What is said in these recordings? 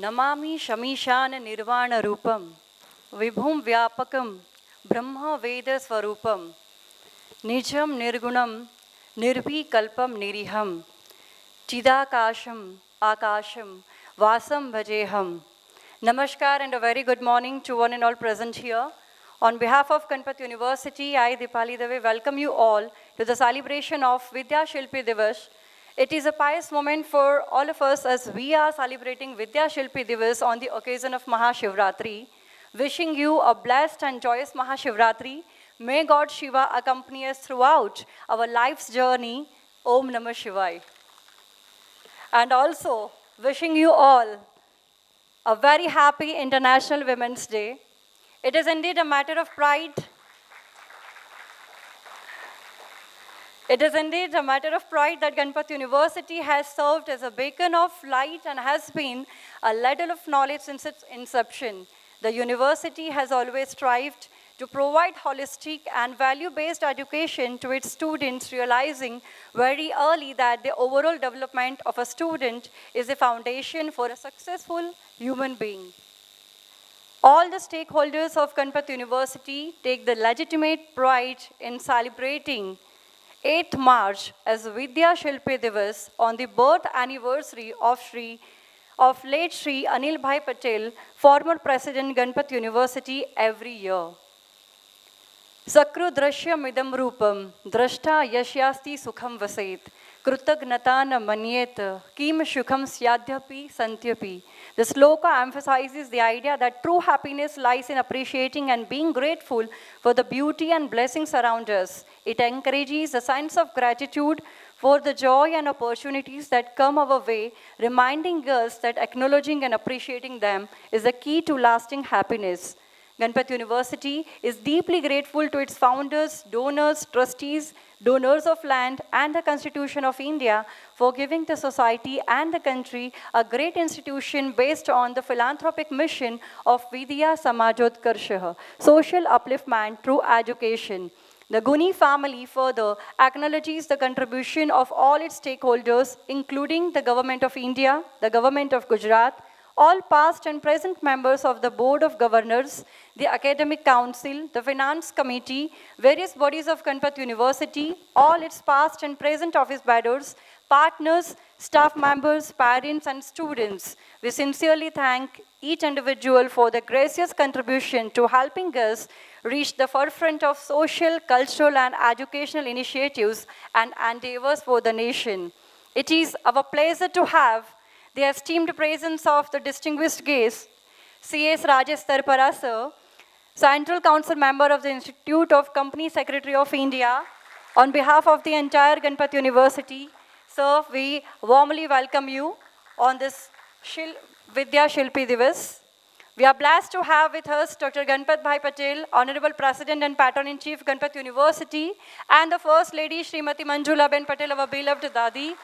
नमामि शमीशान निर्वाण रूपम विभुम व्यापकम ब्रह्म वेद स्वरूपम निजम निर्गुणम निर्विकल्पम निरीहम चिदाकाशम आकाशम vasam bhajeham. Namaskar and a very good morning to one and all present here. On behalf of Ganpat University, I, Dipali Dave, welcome you all to the celebration of Vidya Shilpi Divas. It is a pious moment for all of us as we are celebrating Vidya Shilpi Divas on the occasion of Mahashivratri. Wishing you a blessed and joyous Mahashivratri. May God Shiva accompany us throughout our life's journey. Om Namah Shivaya. And also, wishing you all a very happy International Women's Day. It is indeed a matter of pride. It is indeed a matter of pride that Ganpat University has served as a beacon of light and has been a ladle of knowledge since its inception. The university has always strived to provide holistic and value-based education to its students, realizing very early that the overall development of a student is a foundation for a successful human being. All the stakeholders of Ganpat University take the legitimate pride in celebrating 8th March as Vidya Shilpi Divas on the birth anniversary of late Shri Anil Bhai Patel, former President Ganpat University, every year. Sakru drashya midam rupam, drashta yashyasti sukham vaset, krutagnatana manyet, kim shukham syadhyapi santyapi. The sloka emphasizes the idea that true happiness lies in appreciating and being grateful for the beauty and blessings around us. It encourages a sense of gratitude for the joy and opportunities that come our way, reminding us that acknowledging and appreciating them is the key to lasting happiness. Ganpat University is deeply grateful to its founders, donors, trustees, donors of land, and the Constitution of India for giving the society and the country a great institution based on the philanthropic mission of Vidya Samajotkarsha, social upliftment through education. The GUNI family further acknowledges the contribution of all its stakeholders, including the Government of India, the Government of Gujarat, all past and present members of the Board of Governors, the Academic Council, the Finance Committee, various bodies of Ganpat University, all its past and present office bearers, partners, staff members, parents, and students. We sincerely thank each individual for their gracious contribution to helping us reach the forefront of social, cultural, and educational initiatives and endeavors for the nation. It is our pleasure to have the esteemed presence of the distinguished guest, C.S. Rajesh Tarpara, sir, Central Council member of the Institute of Company Secretary of India. On behalf of the entire Ganpat University, sir, we warmly welcome you on this Vidya Shilpi Divas. We are blessed to have with us Dr. Ganpat Bhai Patel, Honorable President and Patron-in-Chief, Ganpat University, and the First Lady, Srimati Manjula Ben Patel, our beloved Dadi.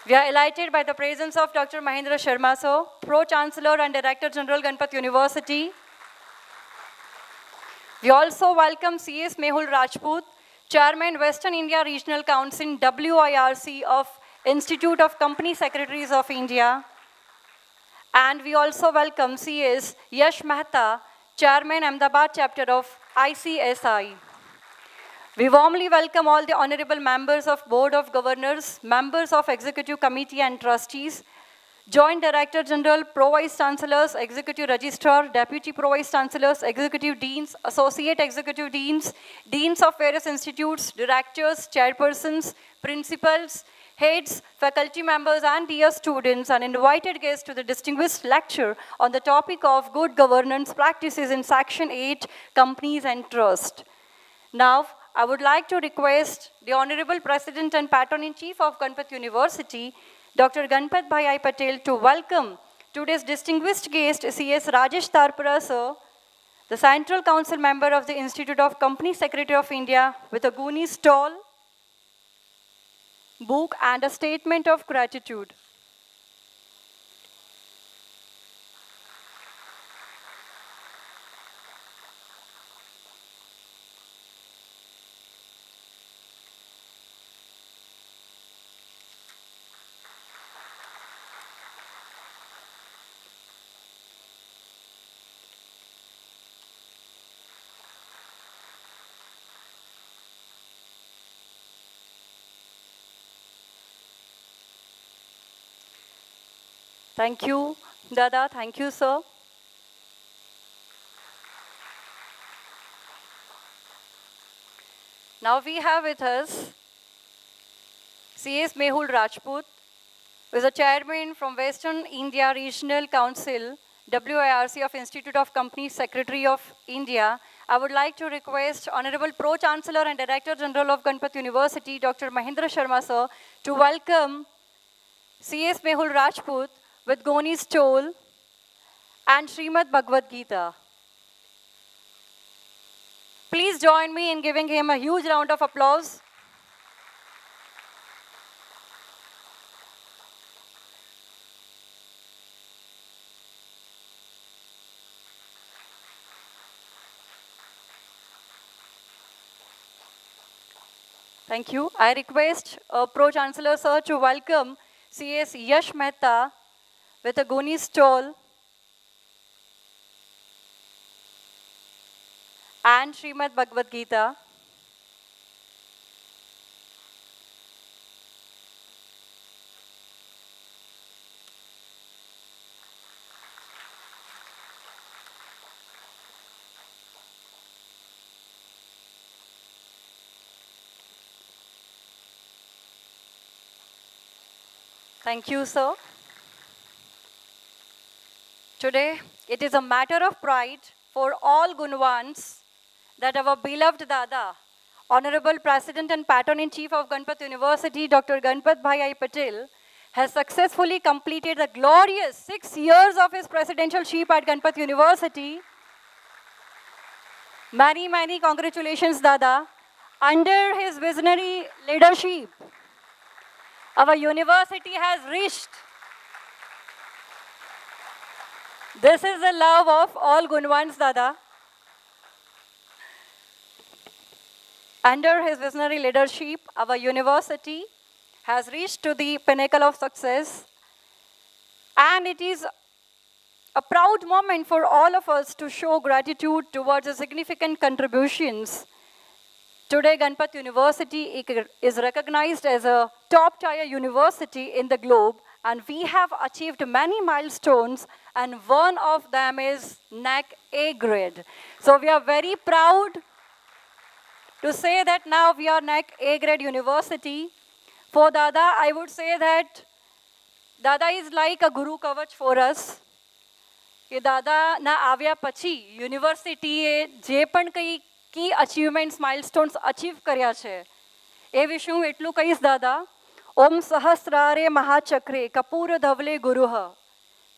We are elated by the presence of Dr. Mahendra Sharma, sir, Pro-Chancellor and Director General, Ganpat University. We also welcome C.S. Mehul Rajput, Chairman, Western India Regional Council, WIRC of Institute of Company Secretaries of India. And we also welcome C.S. Yash Mehta, Chairman, Ahmedabad Chapter of ICSI. We warmly welcome all the honorable members of Board of Governors, members of Executive Committee and Trustees, Joint Director General, Pro-Vice Chancellors, Executive Registrar, Deputy Pro-Vice Chancellors, Executive Deans, Associate Executive Deans, Deans of various institutes, Directors, Chairpersons, Principals, Heads, faculty members, and dear students, and invited guests to the distinguished lecture on the topic of good governance practices in Section 8, Companies and Trust. Now, I would like to request the Honorable President and Patron-in-Chief of Ganpat University, Dr. Ganpat Bhai Patel, to welcome today's distinguished guest, C.S. Rajesh Tarpara, sir, the Central Council member of the Institute of Company Secretary of India, with a GUNI stall, book, and a statement of gratitude. Thank you, Dada. Thank you, sir. Now we have with us C.S. Mehul Rajput, who is a chairman from Western India Regional Council, WIRC of Institute of Company Secretary of India. I would like to request Honorable Pro-Chancellor and Director General of Ganpat University, Dr. Mahendra Sharma, sir, to welcome C.S. Mehul Rajput with GUNI stole and Srimad Bhagavad Gita. Please join me in giving him a huge round of applause. Thank you. I request Pro-Chancellor sir to welcome C.S. Yash Mehta with a GUNI stole and Srimad Bhagavad Gita. Thank you, sir. Today, it is a matter of pride for all Gunwans that our beloved Dada, Honorable President and Patron-in-Chief of Ganpat University, Dr. Ganpat Bhai Patel, has successfully completed the glorious 6 years of his presidentialship at Ganpat University. Many, many congratulations, Dada. Under his visionary leadership, our university has reached. This is the love of all Gunwans, Dada. Under his visionary leadership, our university has reached to the pinnacle of success. And it is a proud moment for all of us to show gratitude towards the significant contributions. Today, Ganpat University is recognized as a top-tier university in the globe, and we have achieved many milestones, and one of them is NAC A grade. So we are very proud to say that now we are NAC A grade university. For Dada, I would say that Dada is like a Guru Kavach for us. કે દાદા ના આવ્યા પછી યુનિવર્સિટીએ જે પણ કંઈ કી achievements milestones achieve કર્યા છે એ વિશે હું એટલું કહીશ દાદા. ઓમ સહસ્રારે મહાચક્રે કપૂર ધવલે ગુરુઃ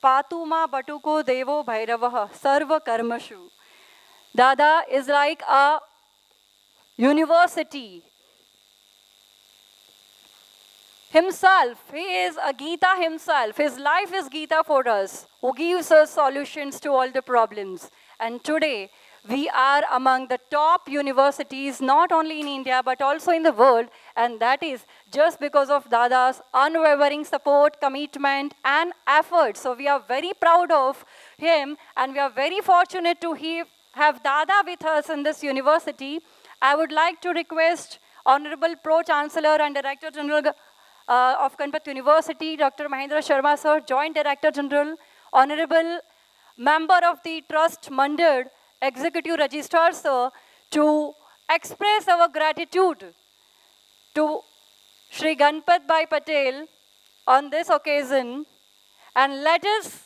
પાતુમાં બટુકો દેવો ભૈરવઃ સર્વ કર્મશુ. Dada is like a university himself. He is a Gita himself. His life is Gita for us, who gives us solutions to all the problems. And today, we are among the top universities, not only in India, but also in the world. And that is just because of Dada's unwavering support, commitment, and effort. So we are very proud of him, and we are very fortunate to have Dada with us in this university. I would like to request Honorable Pro-Chancellor and Director General of Ganpat University, Dr. Mahendra Sharma, sir, Joint Director General, Honorable Member of the Trust Mandal, Executive Registrar, sir, to express our gratitude to Shri Ganpat Bhai Patel on this occasion. And let us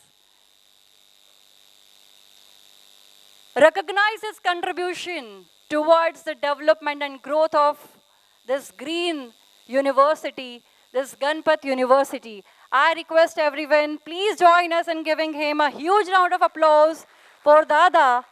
recognize his contribution towards the development and growth of this green university, this Ganpat University. I request everyone, please join us in giving him a huge round of applause for Dada.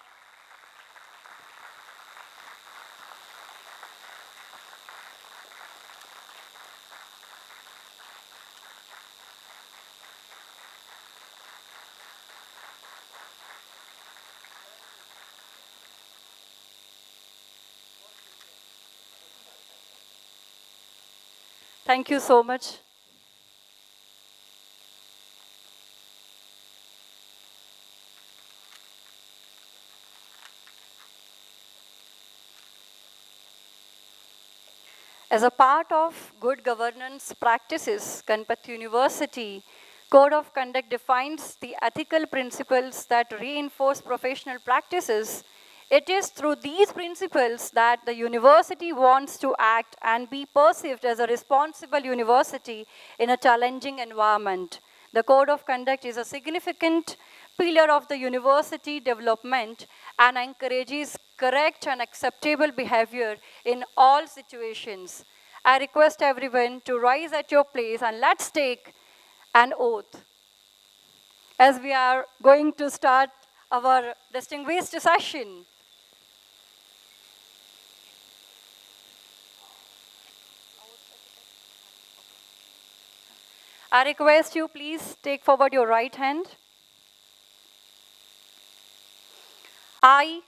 Thank you so much. As a part of good governance practices, Ganpat University Code of conduct defines the ethical principles that reinforce professional practices. It is through these principles that the university wants to act and be perceived as a responsible university in a challenging environment. The code of conduct is a significant pillar of the university development and encourages correct and acceptable behavior in all situations. I request everyone to rise at your place and let's take an oath as we are going to start our distinguished session. I request you please take forward your right hand. I,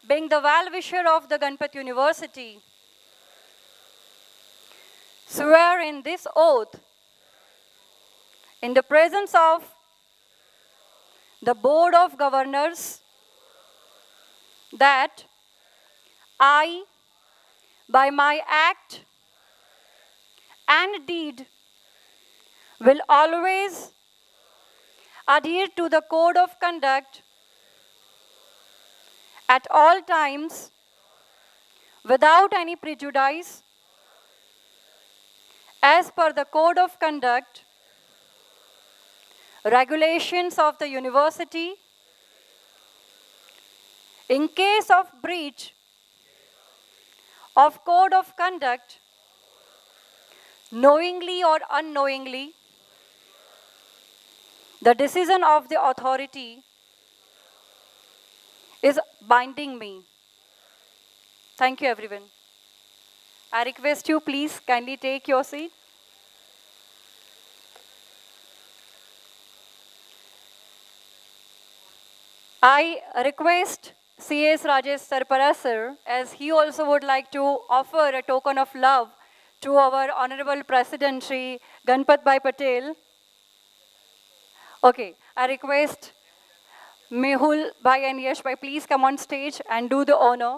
being the well-wisher of the Ganpat University, swear in this oath in the presence of the Board of Governors that I, by my act and deed, will always adhere to the code of conduct at all times without any prejudice as per the code of conduct, regulations of the university. In case of breach of code of conduct, knowingly or unknowingly, the decision of the authority is binding me. Thank you, everyone. I request you, please kindly take your seat. I request CS Rajesh Tarpara sir, as he also would like to offer a token of love to our Honorable President Shri Ganpat Bhai Patel. Okay, I request Mehul Bhai and Yash Bhai, please come on stage and do the honor.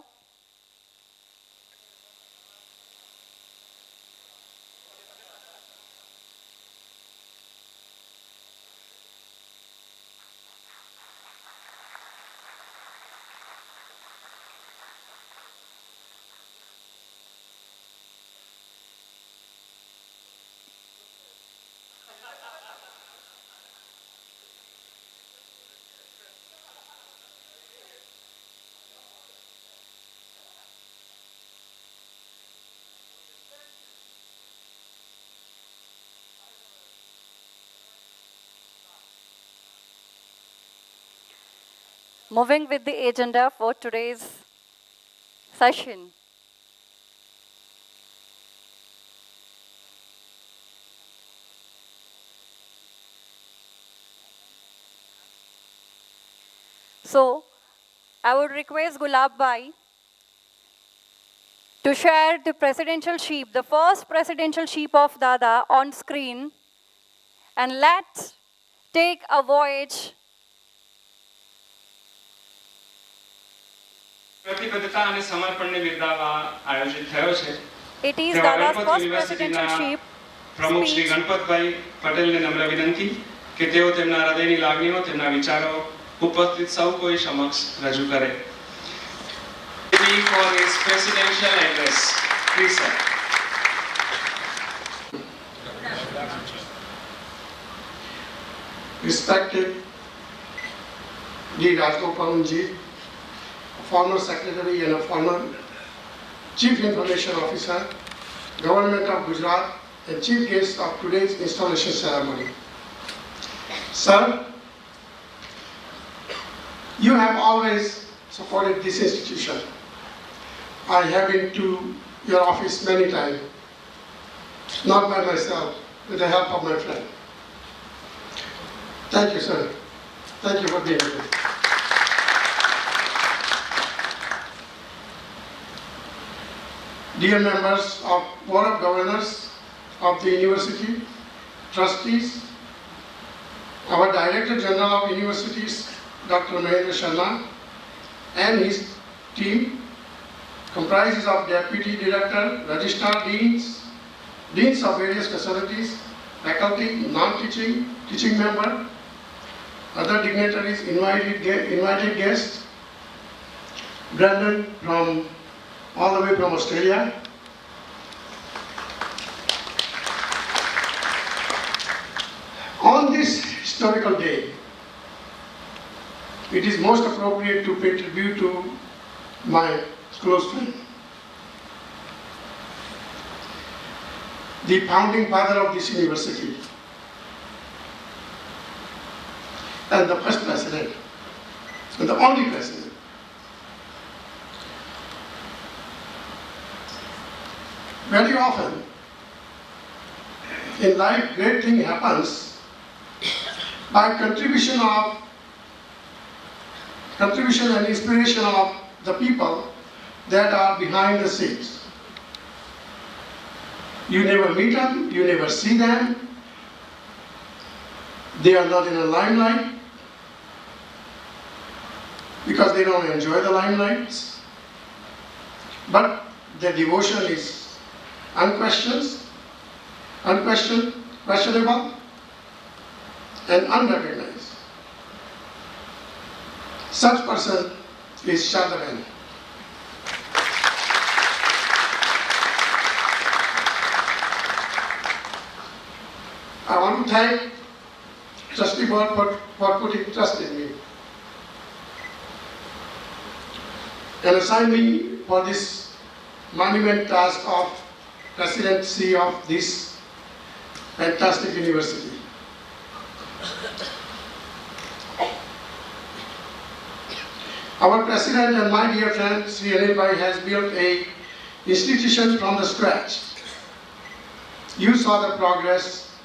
Moving with the agenda for today's session. So, I would request Gulab Bhai to share the presidential sheep, the first presidential sheep of Dada on screen, and let's take a voyage. પ્રતિબદ્ધતા અને સમર્પણને બિરદાવવા આયોજિત થયો છે. It is Dada's first presidential sheep પ્રમુખ Shri speech. Ganpatbhai પટેલને નમ્ર વિનંતી કે તેઓ તેમના હૃદયની લાગણીઓ, તેમના વિચારો ઉપસ્થિત સૌ કોઈ સમક્ષ રજૂ કરે. For his presidential address. Please, sir. Respected D. Rajgopalanji, former Secretary and a former Chief Information Officer, Government of Gujarat, and Chief Guest of today's installation ceremony. Sir, you have always supported this institution. I have been to your office many times, not by myself, with the help of my friend. Thank you, sir. Thank you for being here. Dear members of Board of Governors of the University, trustees, our Director General of Universities, Dr. Mahendra Sharma, and his team, comprises of Deputy Director, Registrar Deans, Deans of various facilities, faculty, non-teaching, teaching member, other dignitaries, invited guests, Brandon from all the way from Australia. On this historical day, it is most appropriate to pay tribute to my close friend, the founding father of this university, and the first president, and the only president. Very often in life, great thing happens by contribution and inspiration of the people that are behind the scenes. You never meet them, you never see them, they are not in the limelight because they don't enjoy the limelights, but their devotion is questionable, and unrecognized. Such person is Shadavan. I want to thank Trustee Board for putting trust in me and assign me for this monument task of presidency of this fantastic university. Our president and my dear friend Sri Anil Bhai has built a institution from the scratch. You saw the progress.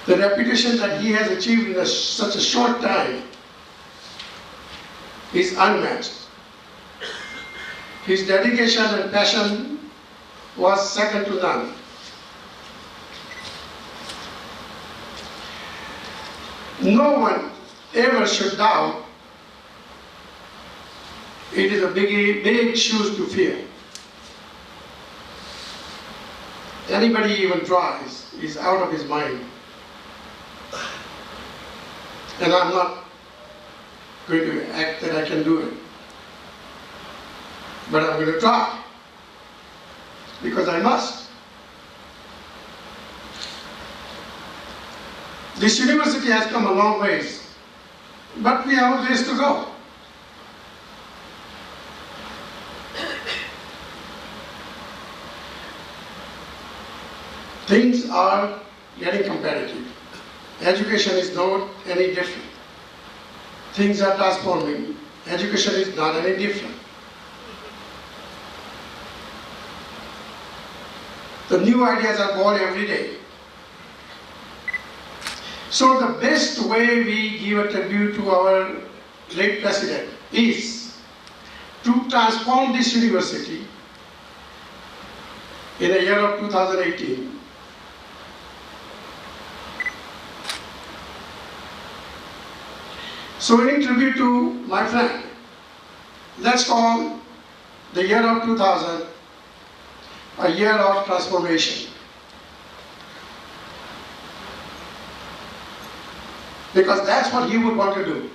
The reputation that he has achieved in such a short time is unmatched. His dedication and passion was second to none. No one ever should doubt it is a big shoes to fill. Anybody even tries is out of his mind. And I'm not going to act that I can do it. But I'm going to try, because I must. This university has come a long ways, but we have a ways to go. Things are getting competitive. Education is not any different. Things are transforming. Education is not any different. The new ideas are born every day. So the best way we give a tribute to our late president is to transform this university in the year of 2018. So in tribute to my friend, let's call the year of 2000 a year of transformation. Because that's what he would want to do.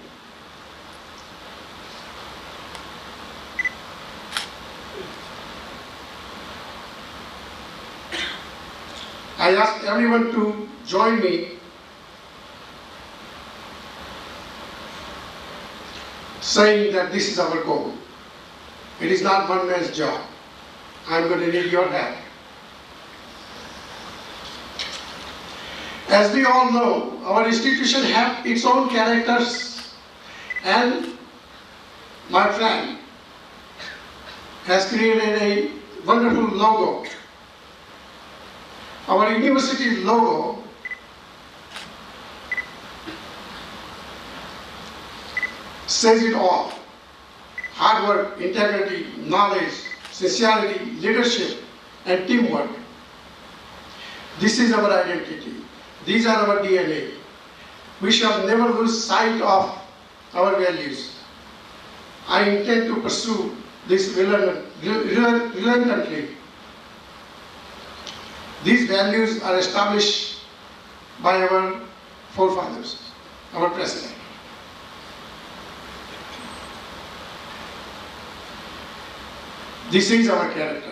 I ask everyone to join me saying that this is our goal. It is not one man's job. I'm going to need your help. As we all know, our institution has its own characters, and my friend has created a wonderful logo. Our university logo says it all. Hard work, integrity, knowledge, sincerity, leadership, and teamwork. This is our identity. These are our DNA. We shall never lose sight of our values. I intend to pursue this reluctantly. These values are established by our forefathers, our president. This is our character.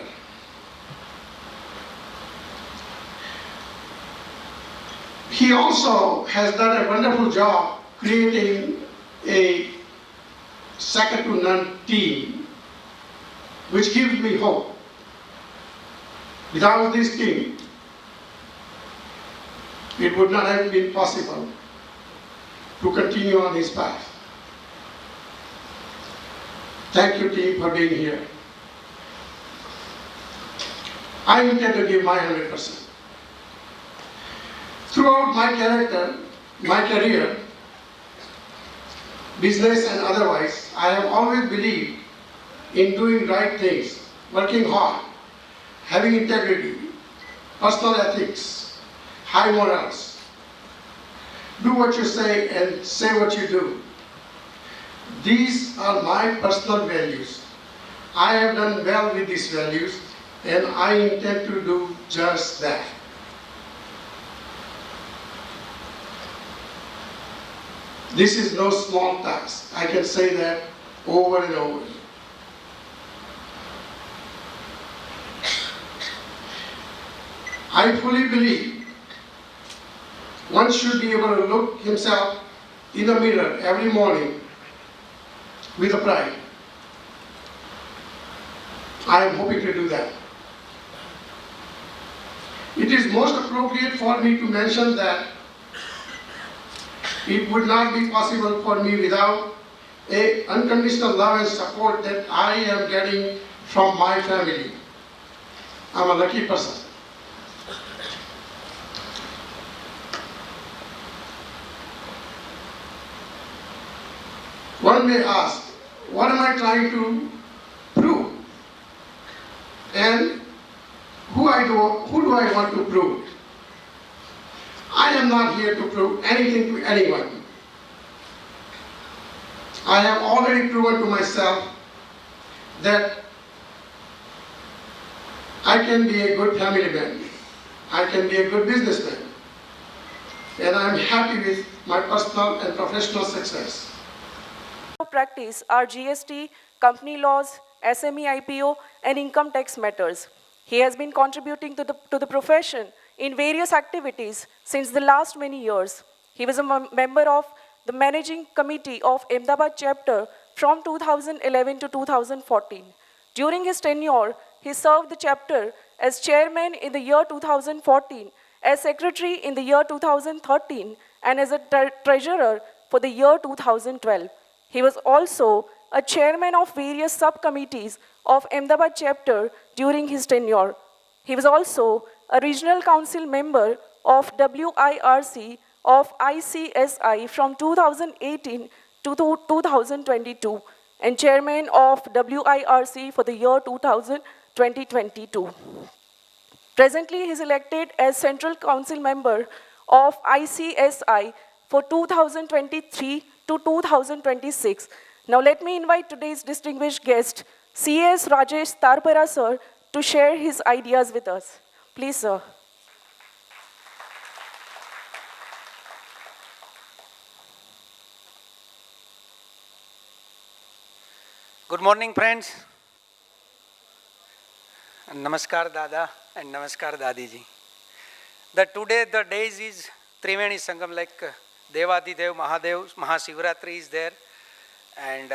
He also has done a wonderful job creating a second to none team, which gives me hope. Without this team, it would not have been possible to continue on his path. Thank you, team, for being here. I intend to give my 100%. Throughout my career, business and otherwise, I have always believed in doing right things, working hard, having integrity, personal ethics, high morals. Do what you say and say what you do. These are my personal values. I have done well with these values and I intend to do just that. This is no small task. I can say that over and over. I fully believe one should be able to look himself in the mirror every morning with a pride. I am hoping to do that. It is most appropriate for me to mention that it would not be possible for me without an unconditional love and support that I am getting from my family. I'm a lucky person. One may ask, what am I trying to prove? And who do I want to prove? I am not here to prove anything to anyone. I have already proven to myself that I can be a good family man. I can be a good businessman. And I am happy with my personal and professional success. Practice are GST, company laws, SME IPO, and income tax matters. He has been contributing to the profession in various activities since the last many years. He was a member of the managing committee of Ahmedabad chapter from 2011 to 2014. During his tenure, he served the chapter as chairman in the year 2014, as secretary in the year 2013, and as a treasurer for the year 2012. He was also a chairman of various subcommittees of Ahmedabad chapter during his tenure. He was also a regional council member of WIRC of ICSI from 2018 to 2022 and chairman of WIRC for the year 2022. Presently, he is elected as Central Council member of ICSI for 2023 to 2026. Now let me invite today's distinguished guest, CS Rajesh Tarpara sir, to share his ideas with us. Please, sir. Good morning, friends. Namaskar, Dada, and Namaskar, Dadi ji. Today the days is Triveni Sangam, like Devadidev, Mahadev, Mahashivratri is there, and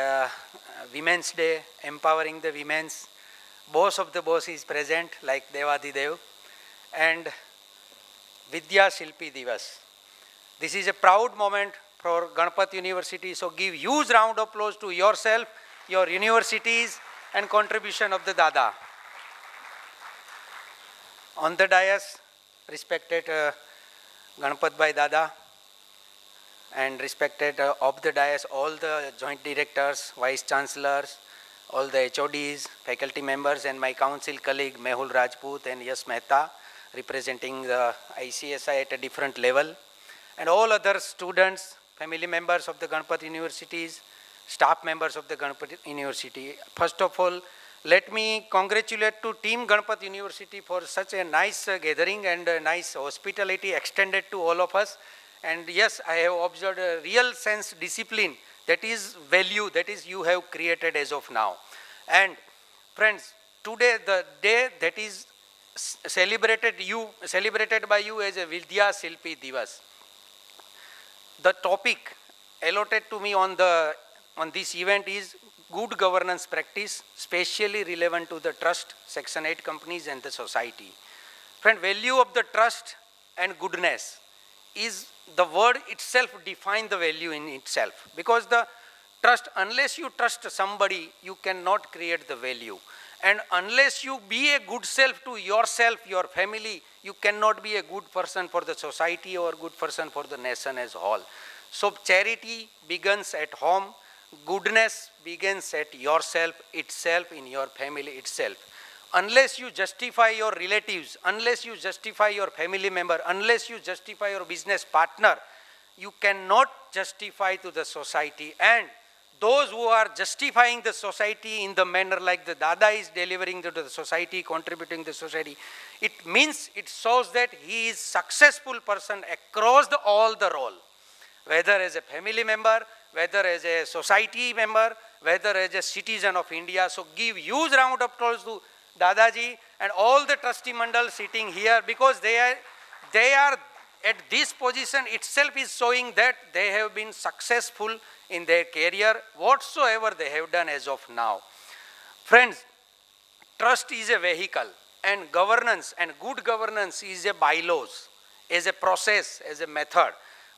Women's Day, empowering the women's. Boss of the boss is present, like Devadidev, and Vidya, Shilpi, Divas. This is a proud moment for Ganpat University, so give huge round of applause to yourself, your universities, and contribution of the Dada. On the dais, respected Ganpat Bhai Dada, and respected of the dais, all the joint directors, vice chancellors, all the HODs, faculty members, and my council colleague Mehul Rajput and Yash Mehta, representing the ICSI at a different level, and all other students, family members of the Ganpat universities, staff members of the Ganpat University. First of all, Let me congratulate to Team Ganpat University for such a nice gathering and a nice hospitality extended to all of us. And yes, I have observed a real sense discipline, that is value, that is you have created as of now. And friends, today the day that is celebrated by you as a Vidya, Shilpi, Divas. The topic allotted to me on this event is good governance practice, specially relevant to the trust, Section 8 companies and the society. Friend, value of the trust and goodness is the word itself defines the value in itself. Because the trust, unless you trust somebody, you cannot create the value. And unless you be a good self to yourself, your family, you cannot be a good person for the society or good person for the nation as a whole. So charity begins at home, goodness begins at yourself, itself, in your family itself. Unless you justify your relatives, unless you justify your family member, unless you justify your business partner, you cannot justify to the society. And those who are justifying the society in the manner like the Dada is delivering to the society, contributing to the society, it means, it shows that he is successful person across all the role, whether as a family member, whether as a society member, whether as a citizen of India. So give huge round of applause to Dadaji and all the trustee mandal sitting here, because they are at this position itself is showing that they have been successful in their career, whatsoever they have done as of now. Friends, trust is a vehicle, and governance and good governance is a bylaws, as a process, as a method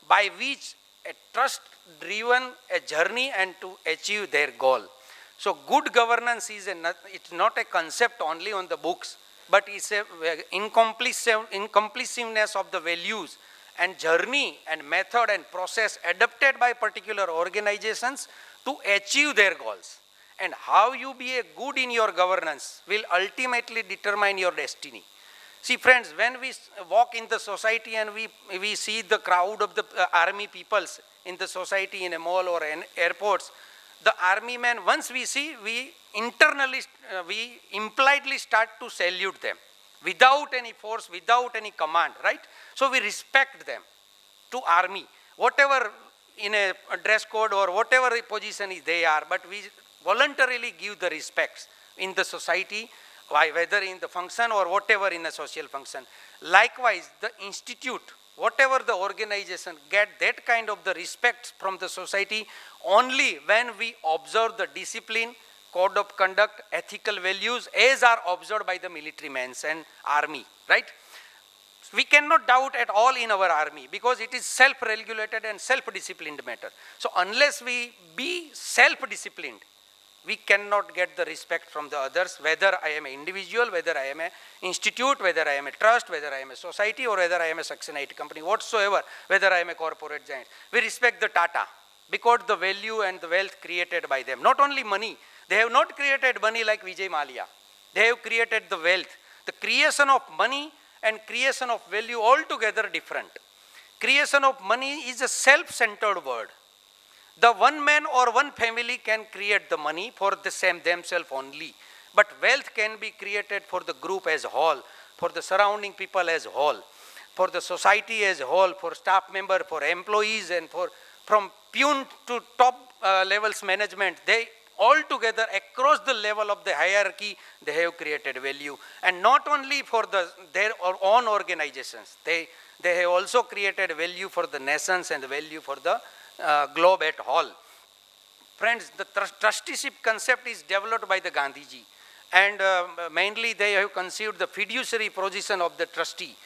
by which a trust-driven a journey and to achieve their goal. So good governance is it's not a concept only on the books, but it's a incompletiveness of the values and journey and method and process adopted by particular organizations to achieve their goals. And how you be a good in your governance will ultimately determine your destiny. See friends, when we walk in the society and we see the crowd of the army peoples in the society, in a mall or in airports, the army men, once we see, we internally, we impliedly start to salute them without any force, without any command, right? So we respect them to army, whatever in a dress code or whatever position they are, but we voluntarily give the respects in the society, whether in the function or whatever in a social function. Likewise, the institute, whatever the organization, get that kind of the respect from the society only when we observe the discipline, code of conduct, ethical values as are observed by the military men and army, right? We cannot doubt at all in our army because it is self-regulated and self-disciplined matter. So unless we be self-disciplined, we cannot get the respect from the others, whether I am an individual, whether I am an institute, whether I am a trust, whether I am a society, or whether I am a Section 8 company, whatsoever, whether I am a corporate giant. We respect the Tata because the value and the wealth created by them. Not only money, they have not created money like Vijay Mallya. They have created the wealth. The creation of money and creation of value altogether different. Creation of money is a self-centered word. The one man or one family can create the money for the same themselves only. But wealth can be created for the group as a whole, for the surrounding people as a whole, for the society as a whole, for staff member, for employees, and from peon to top levels management. They all together across the level of the hierarchy, they have created value. And not only for their own organizations, they have also created value for the nations and the value for the globe at all. Friends, the trusteeship concept is developed by the Gandhiji, and mainly they have conceived the fiduciary position of the trustee.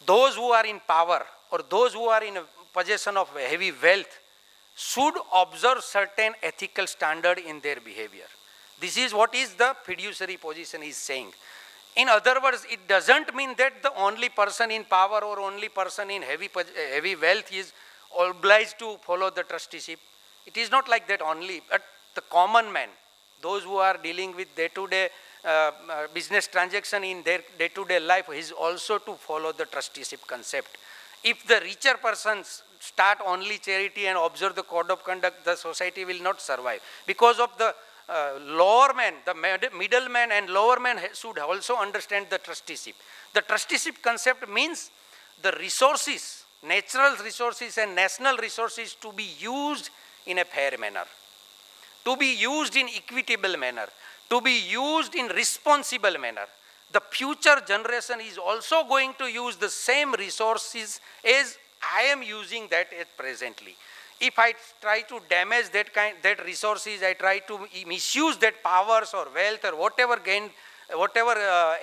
Those who are in power or those who are in a possession of heavy wealth should observe certain ethical standard in their behavior. This is what is the fiduciary position is saying. In other words, it doesn't mean that the only person in power or only person in heavy wealth is obliged to follow the trusteeship. It is not like that only, but the common man, those who are dealing with day-to-day business transaction in their day-to-day life, is also to follow the trusteeship concept. If the richer persons start only charity and observe the code of conduct, the society will not survive. Because of the lower man, the middleman and lower man should also understand the trusteeship. The trusteeship concept means the resources, natural resources and national resources to be used in a fair manner, to be used in equitable manner, to be used in responsible manner. The future generation is also going to use the same resources as I am using that presently. If I try to damage that resources, I try to misuse that powers or wealth or whatever gain, whatever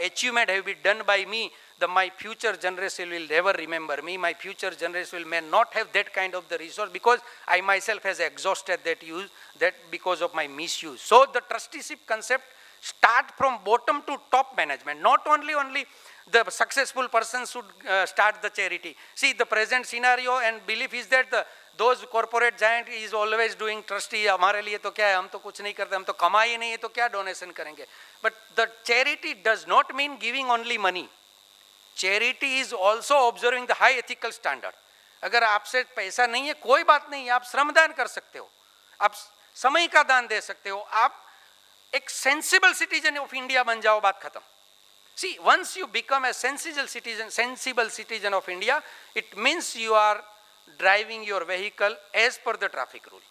achievement have been done by me, my future generation will never remember me. My future generation may not have that kind of the resource because I myself has exhausted that because of my misuse. So the trusteeship concept start from bottom to top management. Not only the successful person should start the charity. See, the present scenario and belief is that those corporate giant is always doing trustee. हमारे लिए तो क्या है, हम तो कुछ नहीं करते, हम तो कमाई नहीं है तो क्या donation करेंगे. But the charity does not mean giving only money. Charity is also observing the high ethical standard. अगर आपसे पैसा नहीं है कोई बात नहीं, आप श्रमदान कर सकते हो, आप समय का दान दे सकते हो, आप एक sensible citizen of India बन जाओ, बात खत्म. See, once you become a sensible citizen of India, it means you are driving your vehicle as per the traffic rule.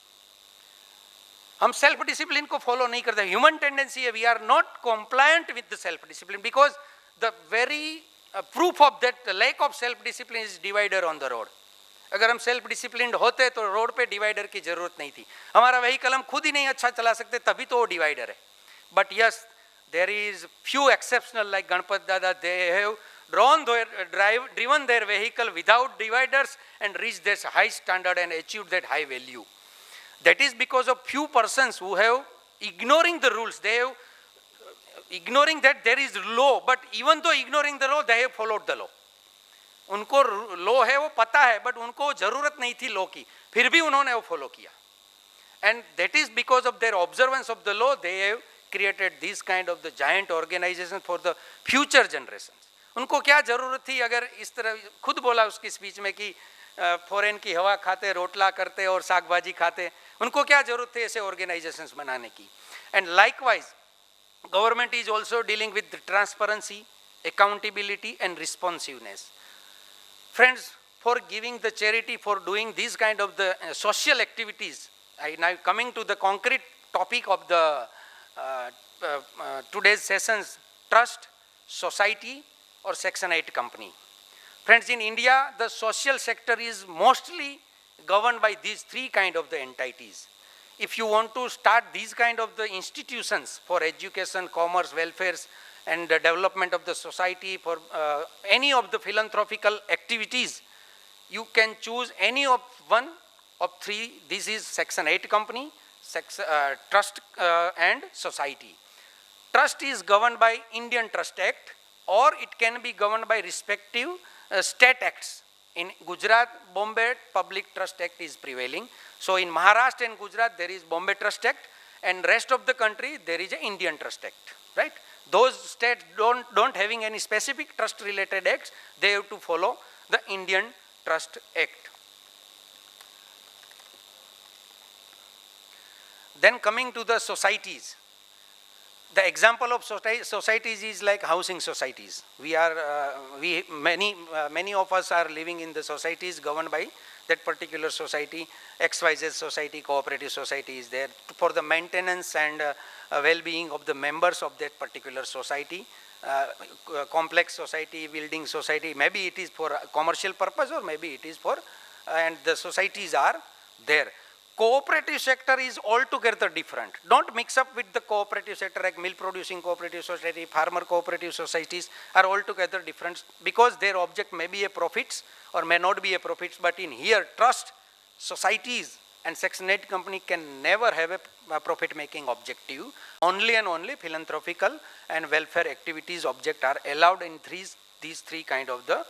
हम self discipline को follow नहीं करते. Human tendency है, we are not compliant with the self discipline because the very proof of that lack of self discipline is divider on the road. अगर हम self disciplined होते तो road पे divider की जरूरत नहीं थी. हमारा vehicle हम खुद ही नहीं अच्छा चला सकते, तभी तो वो divider है. But yes, there is few exceptional like Ganpat Dada, they have driven their vehicle without dividers and reached this high standard and achieved that high value. That is because of few persons who have ignoring the rules. They have ignoring that there is law, but even though ignoring the law, they have followed the law. उनको law है वो पता है, but उनको जरूरत नहीं थी law की, फिर भी उन्होंने वो follow किया. And that is because of their observance of the law, they have created this kind of the giant organization for the future generations. उनको क्या जरूरत थी, अगर इस तरह खुद बोला उसकी स्पीच में कि फॉरेन की हवा खाते, रोटला करते और साग भाजी खाते, उनको क्या जरूरत थी ऐसे ऑर्गेनाइजेशंस बनाने की. And likewise government is also dealing with transparency, accountability and responsiveness. Friends, for giving the charity, for doing these kind of the social activities, now coming to the concrete topic of the today's sessions, trust, society or Section 8 company. Friends, in India, the social sector is mostly governed by these three kind of the entities. If you want to start these kind of the institutions for education, commerce, welfare and the development of the society, for any of the philanthropical activities, you can choose any of one of three. This is Section 8 company, trust and society. Trust is governed by Indian Trust Act, or it can be governed by respective state acts. In Gujarat, Bombay Public Trust Act is prevailing. So in Maharashtra and Gujarat there is Bombay Trust Act, and rest of the country there is a Indian Trust Act, right? Those states don't having any specific trust related acts, they have to follow the Indian Trust Act. Then coming to the societies. The example of societies is like housing societies. Many of us are living in the societies governed by that particular society. XYZ society, cooperative society is there for the maintenance and well-being of the members of that particular society. Complex society, building society, maybe it is for commercial purpose or maybe it is for, and the societies are there. Cooperative sector is altogether different. Don't mix up with the cooperative sector like milk producing cooperative society, farmer cooperative societies are altogether different because their object may be a profits or may not be a profits, but in here trust, societies and Section 8 company can never have a profit making objective. Only and only philanthropical and welfare activities object are allowed in these three kind of the,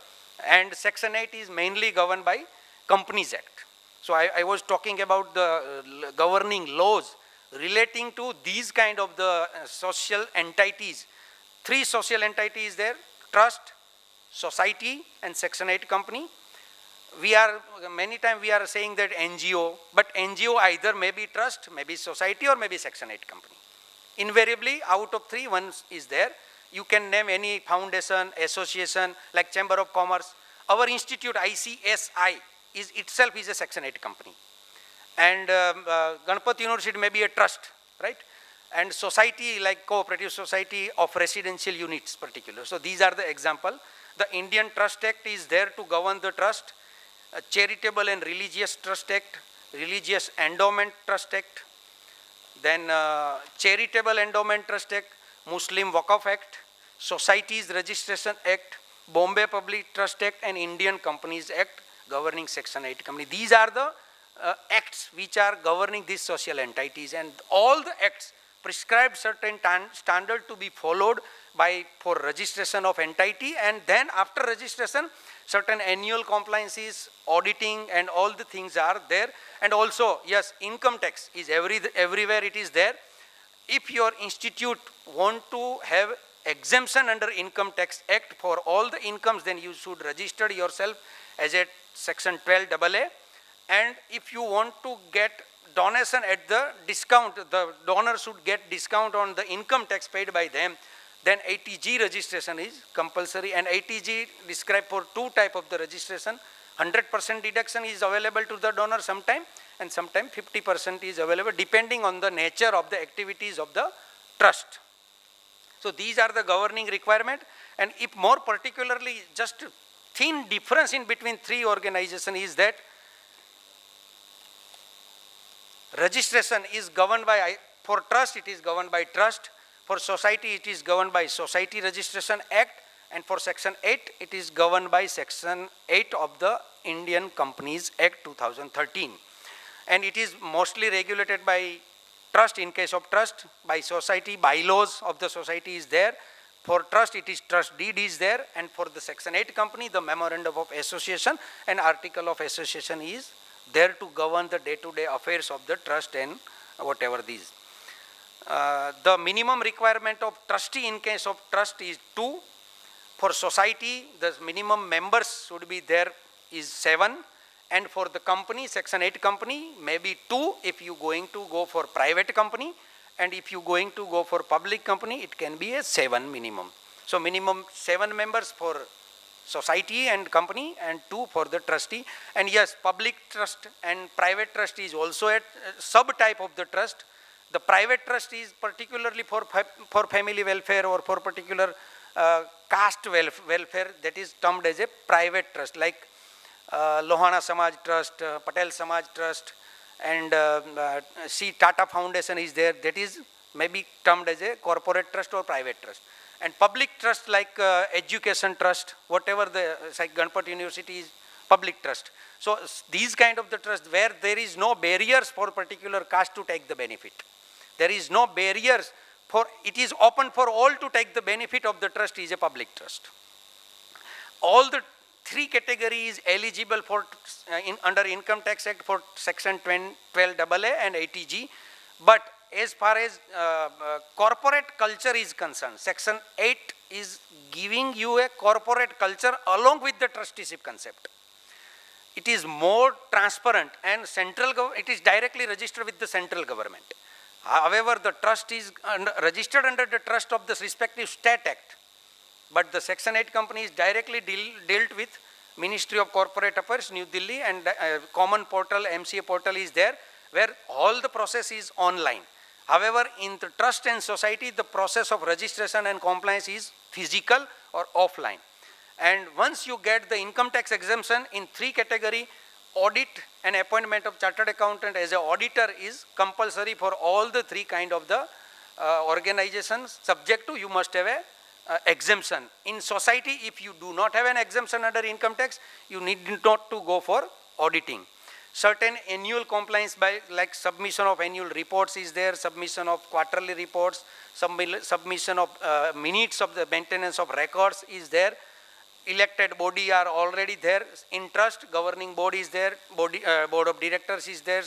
and Section 8 is mainly governed by Companies Act. So I was talking about the governing laws relating to these kind of the social entities. Three social entities there, trust, society and Section 8 company. Many times we are saying that NGO, but NGO either may be trust, maybe society or maybe Section 8 company. Invariably, out of 3, one is there. You can name any foundation, association, like Chamber of Commerce. Our institute, ICSI, is itself is a Section 8 company. And Ganpat University may be a trust, right? And society, like cooperative society of residential units particular. So these are the example. The Indian Trust Act is there to govern the trust. Charitable and Religious Trust Act, Religious Endowment Trust Act, then Charitable Endowment Trust Act, Muslim Waqf Act, Societies Registration Act, Bombay Public Trust Act, and Indian Companies Act governing Section 8 company. These are the acts which are governing these social entities, and all the acts prescribe certain standard to be followed by for registration of entity, and then after registration certain annual compliances, auditing, and all the things are there. And also, yes, income tax is everywhere it is there. If your institute want to have exemption under Income Tax Act for all the incomes, then you should register yourself as a Section 12AA. And if you want to get donation at the discount, the donor should get discount on the income tax paid by them, then 80G registration is compulsory. And 80G described for 2 type of the registration. 100% deduction is available to the donor sometime, and sometime 50% is available depending on the nature of the activities of the trust. So these are the governing requirement. And if more particularly, just thin difference in between 3 organizations is that registration is governed by, for trust it is governed by trust, for society it is governed by Society Registration Act, and for Section 8 it is governed by Section 8 of the Indian Companies Act 2013. And it is mostly regulated by trust in case of trust, by society, bylaws of the society is there. For trust it is trust deed is there, and for the Section 8 company the memorandum of association and article of association is there to govern the day-to-day affairs of the trust and whatever these. The minimum requirement of trustee in case of trust is 2. For society, the minimum members should be there is 7. And for the company, Section 8 company, maybe 2 if you going to go for private company. And if you going to go for public company, it can be a 7 minimum. So minimum 7 members for society and company, and 2 for the trustee. And yes, public trust and private trust is also a subtype of the trust. The private trust is particularly for family welfare or for particular caste welfare, that is termed as a private trust, like Lohana Samaj Trust, Patel Samaj Trust, and see Tata Foundation is there, that is maybe termed as a corporate trust or private trust. And public trust like education trust, whatever the like Ganpat University is public trust. So these kind of the trust where there is no barriers for particular caste to take the benefit. There is no barriers for, it is open for all to take the benefit of the trust is a public trust. All the 3 categories eligible for under Income Tax Act for Section 12AA and 80G, but as far as corporate culture is concerned, Section 8 is giving you a corporate culture along with the trusteeship concept. It is more transparent, and it is directly registered with the central government. However, the trust is registered under the trust of the respective state act, but the Section 8 company is directly dealt with Ministry of Corporate Affairs, New Delhi, and common portal, MCA portal is there, where all the process is online. However, in the trust and society, the process of registration and compliance is physical or offline. And once you get the income tax exemption in 3 category, audit and appointment of chartered accountant as an auditor is compulsory for all the 3 kind of the organizations, subject to you must have a exemption. In society, if you do not have an exemption under income tax, you need not to go for auditing. Certain annual compliance by like submission of annual reports is there, submission of quarterly reports, submission of minutes of the maintenance of records is there. Elected body are already there. In trust, governing board is there, board of directors is there,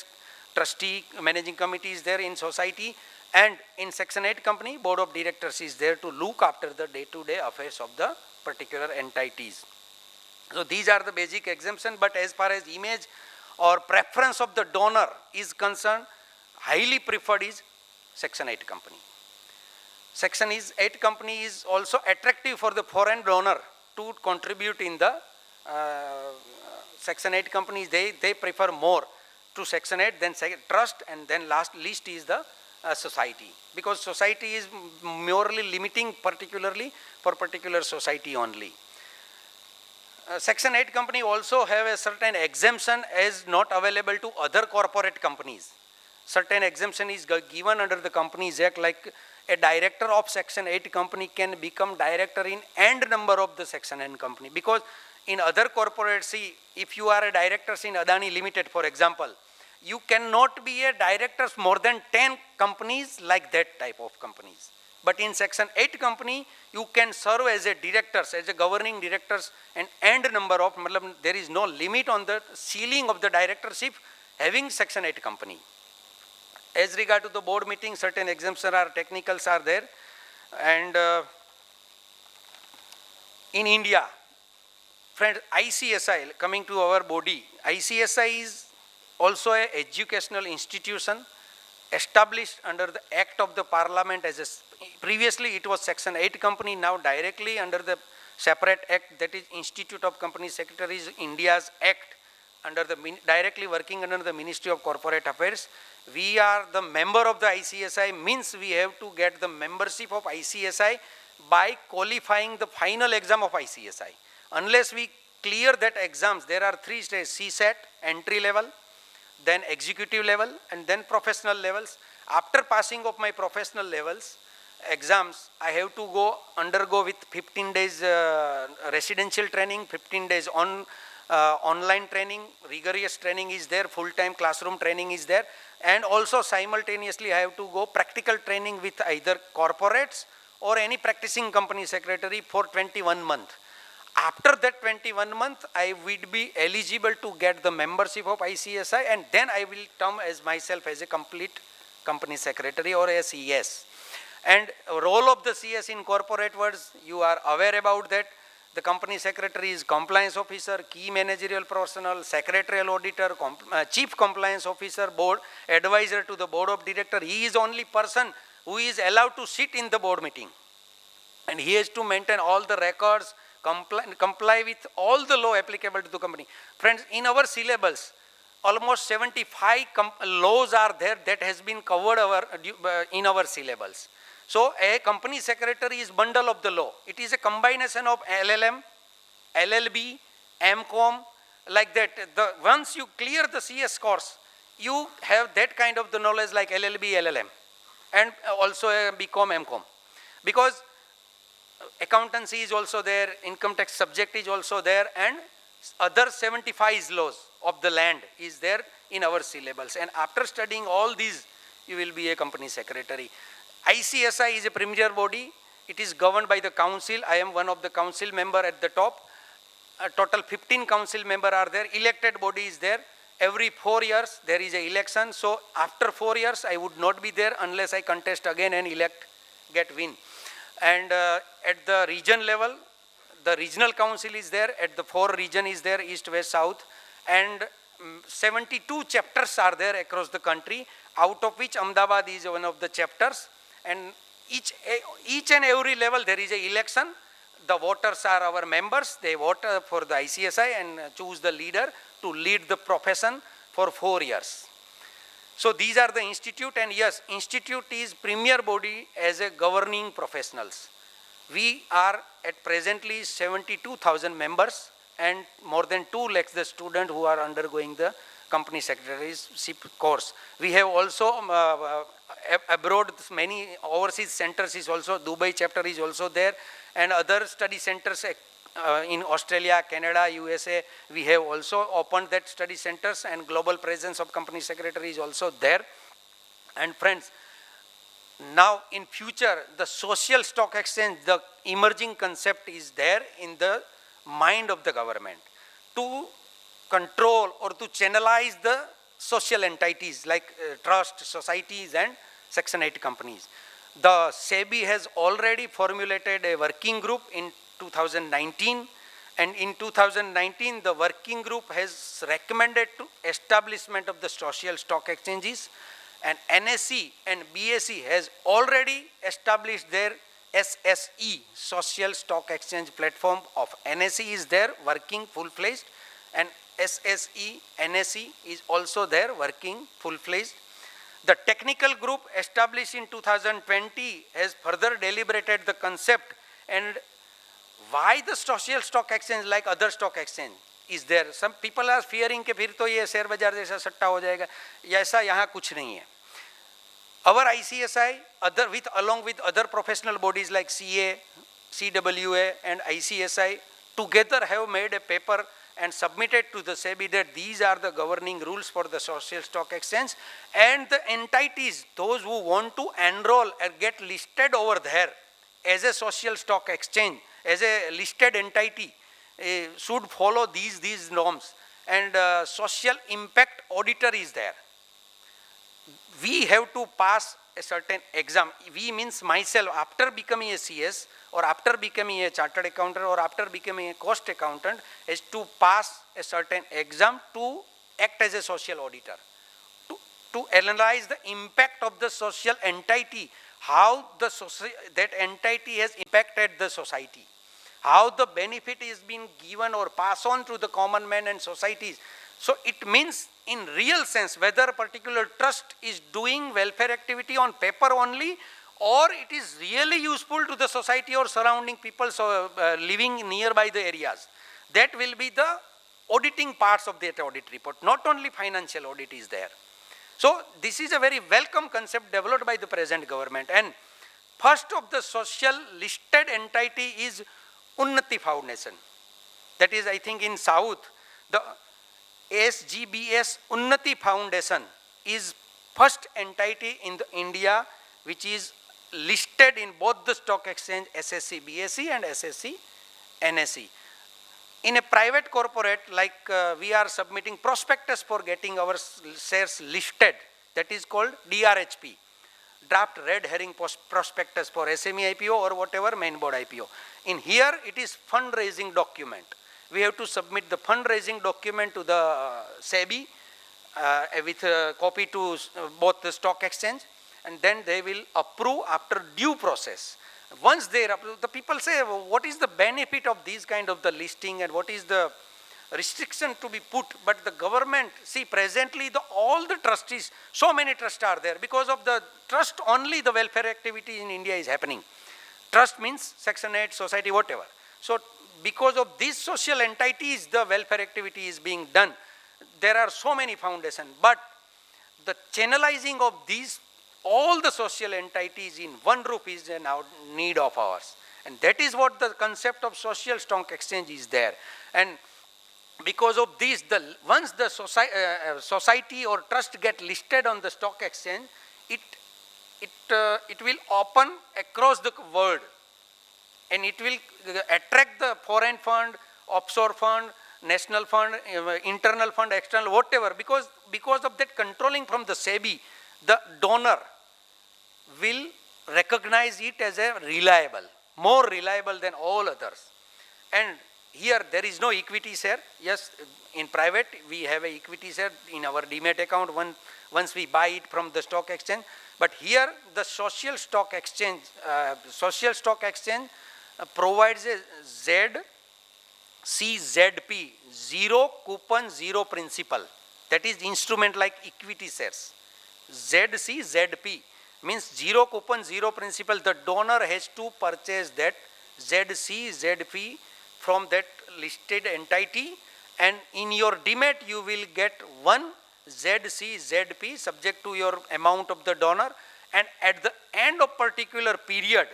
trustee, managing committee is there in society, and in Section 8 company, board of directors is there to look after the day-to-day affairs of the particular entities. So these are the basic exemption, but as far as image or preference of the donor is concerned, highly preferred is Section 8 company. Section 8 company is also attractive for the foreign donor to contribute in the Section 8 companies. They prefer more to Section 8 than trust, and then last list is the society, because society is merely limiting particularly for particular society only. Section 8 company also have a certain exemption as not available to other corporate companies. Certain exemption is given under the Companies Act, like a director of Section 8 company can become director in and number of the Section 8 company, because in other corporates, see, if you are a director in Adani Limited, for example, you cannot be a director more than 10 companies like that type of companies. But in Section 8 company, you can serve as a directors, as a governing directors, and number of, there is no limit on the ceiling of the directorship having Section 8 company. As regard to the board meeting, certain exemptions are, technicals are there. And in India, friends, ICSI, coming to our body, ICSI is also an educational institution established under the Act of the Parliament as a, previously it was Section 8 company, now directly under the separate act, that is Institute of Company Secretaries, India's Act, under the, directly working under the Ministry of Corporate Affairs. We are the member of the ICSI, means we have to get the membership of ICSI by qualifying the final exam of ICSI. Unless we clear that exams, there are 3 stages: CSAT, entry level, then executive level, and then professional levels. After passing of my professional levels exams, I have to undergo with 15 days residential training, 15 days online training, rigorous training is there, full-time classroom training is there, and also simultaneously I have to go practical training with either corporates or any practicing company secretary for 21 months. After that 21 months, I would be eligible to get the membership of ICSI, and then I will term as myself as a complete company secretary or a CS. And role of the CS in corporate words, you are aware about that. The company secretary is compliance officer, key managerial personnel, secretarial auditor, chief compliance officer, board advisor to the board of director. He is only person who is allowed to sit in the board meeting, and he has to maintain all the records, comply with all the law applicable to the company. Friends, in our syllabus, almost 75 laws are there that has been covered in our syllabus. So a company secretary is bundle of the law. It is a combination of LLM, LLB, MCOM, like that. Once you clear the CS course, you have that kind of the knowledge like LLB, LLM, and also a BCom, MCOM. Because accountancy is also there, income tax subject is also there, and other 75 laws of the land is there in our syllabus. And after studying all these, you will be a company secretary. ICSI is a premier body. It is governed by the council. I am one of the council member at the top. A total 15 council member are there. Elected body is there. Every 4 years there is an election. So after 4 years I would not be there unless I contest again and get win. And at the region level, the regional council is there. At the 4 region is there, east, west, south. And 72 chapters are there across the country, out of which Ahmedabad is one of the chapters. And each and every level there is an election. The voters are our members. They vote for the ICSI and choose the leader to lead the profession for 4 years. So these are the institute, and yes, institute is premier body as a governing professionals. We are at presently 72,000 members and more than 2 lakhs the students who are undergoing the company secretaryship course. We have also abroad many overseas centers is also, Dubai chapter is also there, and other study centers in Australia, Canada, USA, we have also opened that study centers, and global presence of company secretary is also there. And friends, now in future, the social stock exchange, the emerging concept is there in the mind of the government to control or to channelize the social entities like trust, societies and Section 8 companies. The SEBI has already formulated a working group in 2019, and in 2019 the working group has recommended to establishment of the social stock exchanges, And NSE and BSE has already established their SSE, Social Stock Exchange Platform of NSE is there working full-fledged, and SSE, NSE is also there working full-fledged. The technical group established in 2020 has further deliberated the concept and why the social stock exchange like other stock exchange is there. Some people are fearing कि फिर तो ये share बाजार जैसा सट्टा हो जाएगा, ऐसा यहाँ कुछ नहीं है. Our ICSI, along with other professional bodies like CA, CWA and ICSI, together have made a paper and submitted to the SEBI that these are the governing rules for the social stock exchange, and the entities, those who want to enroll and get listed over there as a social stock exchange, as a listed entity, should follow these norms. And social impact auditor is there. We have to pass a certain exam. We means myself, after becoming a CS or after becoming a chartered accountant or after becoming a cost accountant, is to pass a certain exam to act as a social auditor, to analyze the impact of the social entity, how that entity has impacted the society, how the benefit is being given or passed on to the common man and societies. So it means in real sense whether a particular trust is doing welfare activity on paper only, or it is really useful to the society or surrounding people living nearby the areas. That will be the auditing parts of that audit report. Not only financial audit is there. So this is a very welcome concept developed by the present government. And first of the social listed entity is Unnati Foundation. That is, I think in South, the SGBS Unnati Foundation is first entity in the India which is listed in both the stock exchange SSE BSE and SSE NSE. In a private corporate, like we are submitting prospectus for getting our shares listed, that is called DRHP, draft red herring prospectus for SME IPO or whatever main board IPO. In here it is fundraising document. We have to submit the fundraising document to the SEBI with a copy to both the stock exchange, and then they will approve after due process. Once they approve, the people say, what is the benefit of these kind of the listing and what is the restriction to be put? But the government, see presently all the trustees, so many trusts are there. Because of the trust only the welfare activity in India is happening. Trust means Section 8, society, whatever. So because of these social entities, the welfare activity is being done. There are so many foundations, but the channelizing of these, all the social entities in one roof is a now need of ours. And that is what the concept of social stock exchange is there. And because of this, once the society or trust get listed on the stock exchange, it will open across the world. And it will attract the foreign fund, offshore fund, national fund, internal fund, external, whatever. Because of that controlling from the SEBI, the donor will recognize it as a reliable, more reliable than all others. And here there is no equity share. Yes, in private we have a equity share in our demat account once we buy it from the stock exchange. But here the social stock exchange provides a ZCZP, zero coupon, zero principal. That is instrument like equity shares. ZCZP means zero coupon, zero principal. The donor has to purchase that ZCZP from that listed entity, and in your demat you will get one ZCZP subject to your amount of the donor, and at the end of particular period,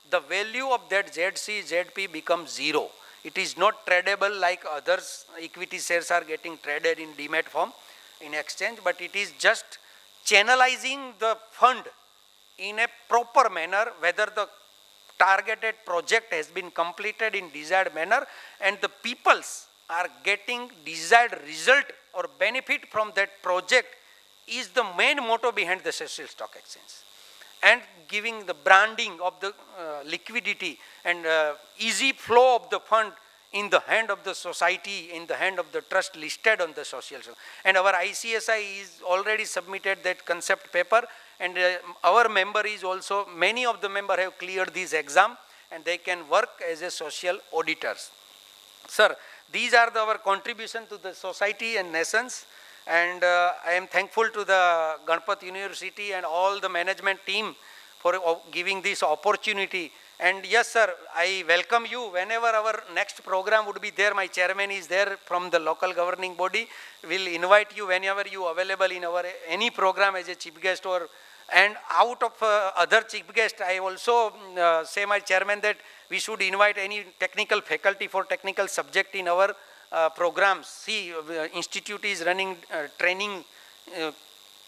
the value of that ZCZP becomes zero. It is not tradable like others. Equity shares are getting traded in demat form in exchange, but it is just channelizing the fund in a proper manner, whether the targeted project has been completed in desired manner and the peoples are getting desired result or benefit from that project is the main motto behind the social stock exchange. And giving the branding of the liquidity and easy flow of the fund in the hand of the society, in the hand of the trust listed on the social. And our ICSI is already submitted that concept paper, and our member is also, many of the member have cleared this exam and they can work as a social auditors. Sir, these are our contribution to the society and nations, and I am thankful to the Ganpat University and all the management team for giving this opportunity. And yes sir, I welcome you whenever our next program would be there. My chairman is there from the local governing body. We'll invite you whenever you available in our any program as a chief guest, or and out of other chief guest, I also say my chairman that we should invite any technical faculty for technical subject in our programs. See, institute is running training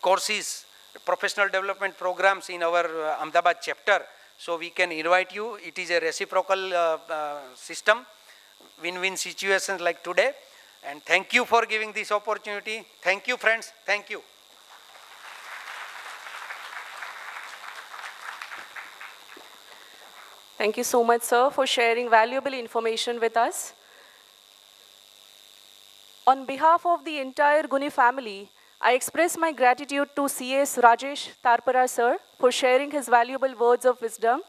courses, professional development programs in our Ahmedabad chapter. So we can invite you. It is a reciprocal system, win-win situations like today. And thank you for giving this opportunity. Thank you friends, thank you. Thank you so much, sir, for sharing valuable information with us. On behalf of the entire GUNI family, I express my gratitude to CS Rajesh Tarpara, sir, for sharing his valuable words of wisdom.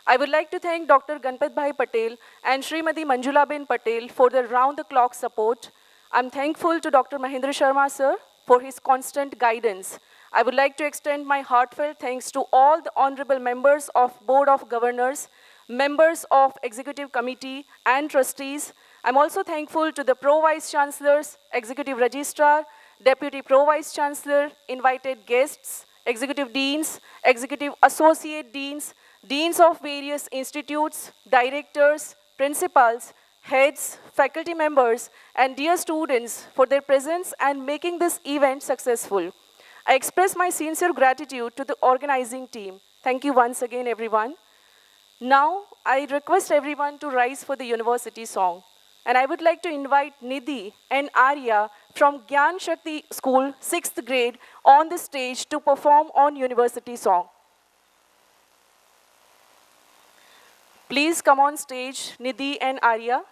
I would like to thank Dr. Ganpat Bhai Patel and Srimati Manjula Ben Patel for their round-the-clock support. I'm thankful to Dr. Mahendra Sharma, sir, for his constant guidance. I would like to extend my heartfelt thanks to all the honorable members of Board of Governors, members of Executive Committee and trustees. I'm also thankful to the Pro-Vice Chancellors, Executive Registrar, Deputy Pro-Vice Chancellor, invited guests, Executive Deans, Executive Associate Deans, Deans of various institutes, directors, principals, heads, faculty members, and dear students for their presence and making this event successful. I express my sincere gratitude to the organizing team. Thank you once again, everyone. Now, I request everyone to rise for the university song. And I would like to invite Nidhi and Arya from Gyan Shakti School, 6th grade, on the stage to perform on university song. Please come on stage, Nidhi and Arya.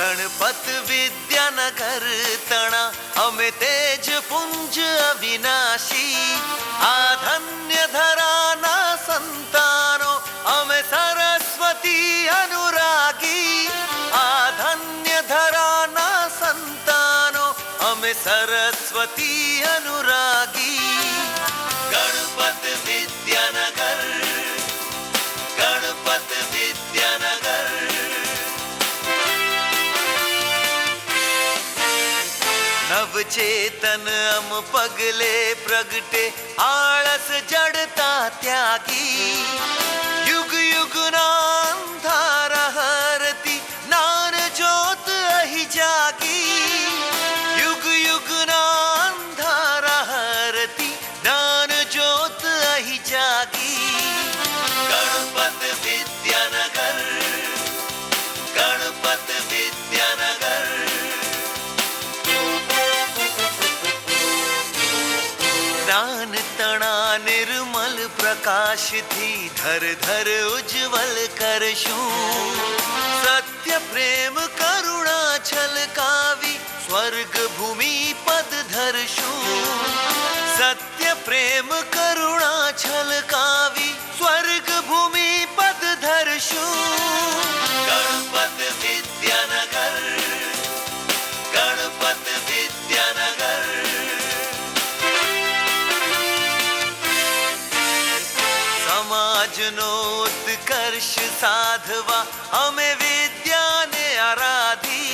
Ganpat Vidyanagar तणा हमें तेज पुंज अविनाशी आधन्य धराना संतानो हमें सरस्वती अनुरागी आधन्य धराना संतानो हमें सरस्वती अनुरागी गणपत विद्यानगर गणपत विद्यानगर नव चेतन अम पगले प्रगटे आलस जड़ता त्यागी युग युग नांधार हरती नान जोत अहि जागी युग युग नांधार हरती नान जोत अहि जागी गणपत विद्यानगर गणपत विद्यानगर ज्ञान तना निर्मल प्रकाश थी धर धर उज्जवल करशु सत्य प्रेम करुणा छलकावी स्वर्ग भूमि पद धरशु सत्य प्रेम करुणा छलकावी स्वर्ग भूमि पद धरशु गणपत विद्यानगर गणपत विद्यानगर समाजनो उत्कर्ष साधवा हमें विद्या ने आराधी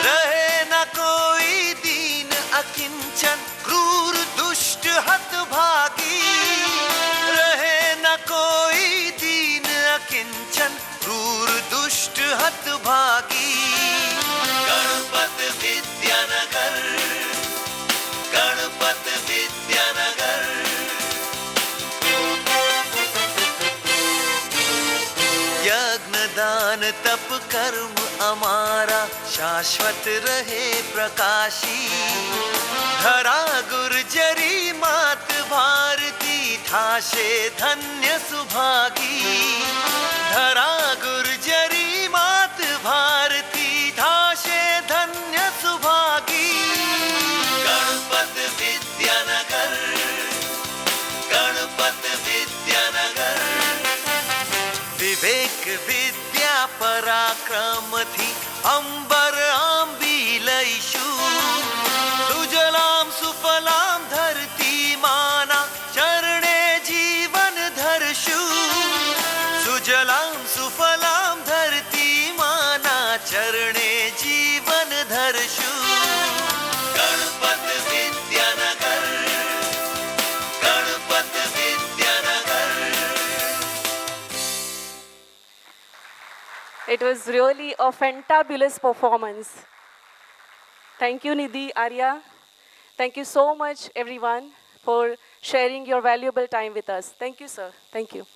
रहे न कोई दीन अकिंचन क्रूर दुष्ट हतभागी रहे न कोई दीन अकिंचन क्रूर दुष्ट हतभागी गणपत विद्यानगर गणपत विद्यानगर तप कर्म अमारा शाश्वत रहे प्रकाशी। धरा गुर्जरी मात भारती थाशे धन्य सुभागी। धरा गुर्जरी मात भारती थाशे धन्य सुभागी। गणपत विद्यानगर, गणपत विद्यानगर। विवेक विद्या पराक्रम थी अंबर आंबी लईशु। सुजलाम सुफलाम धरती माना चरणे जीवन धरशु। सुजलाम सुफलाम धरती माना चरणे जीवन धरशु। Ganpat Vidyanagar, Ganpat Vidyanagar. It was really a fantabulous performance. Thank you, Nidhi, Arya. Thank you so much, everyone, for sharing your valuable time with us. Thank you, sir. Thank you.